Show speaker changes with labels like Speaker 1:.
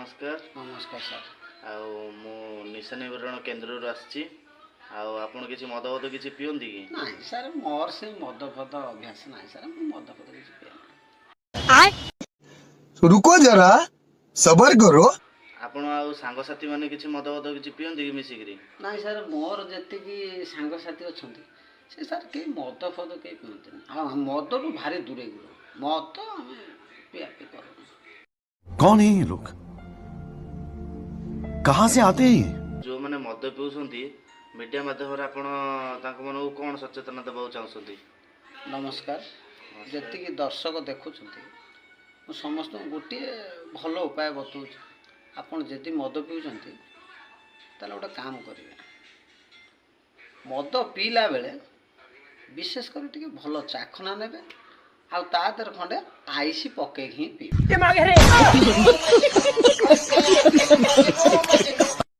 Speaker 1: नमस्कार।
Speaker 2: नमस्कार सर।
Speaker 1: मु निशा निवारण केन्द्र आसी आपण किसी मद वद किसी पियंती कि
Speaker 2: नहीं सर मोर से मद फद अभ्यास ना सर मद फद किसी पिए
Speaker 3: रुको जरा सबर करो।
Speaker 1: आपण आउ सांगसाथी माने किसी मद वद किसी पियंती कि मिसिकरी
Speaker 2: ना सर मोर जति की सांग साथी अच्छा से सर कई मद फद कई पियंती हाँ मद टू भारी दूरे गुरु मद आम पिया पी कर
Speaker 4: कौन है ये लोग, कहाँ से आते हैं ये?
Speaker 1: जो मैंने मद पिउछंती मीडिया माध्यम रे आपण तांको मन कोन सचेतना देबा चाहछंती।
Speaker 2: नमस्कार जति की दर्शक देखुं समस्त गोटे भल उपाय बताऊँ आपड़ जदि मद पिउछंती ताले गोटे काम करेंगे मद पीला बेले विशेष कर टिके भल चाखना नेबे आ ता देर खंडे आईसी पके ही पी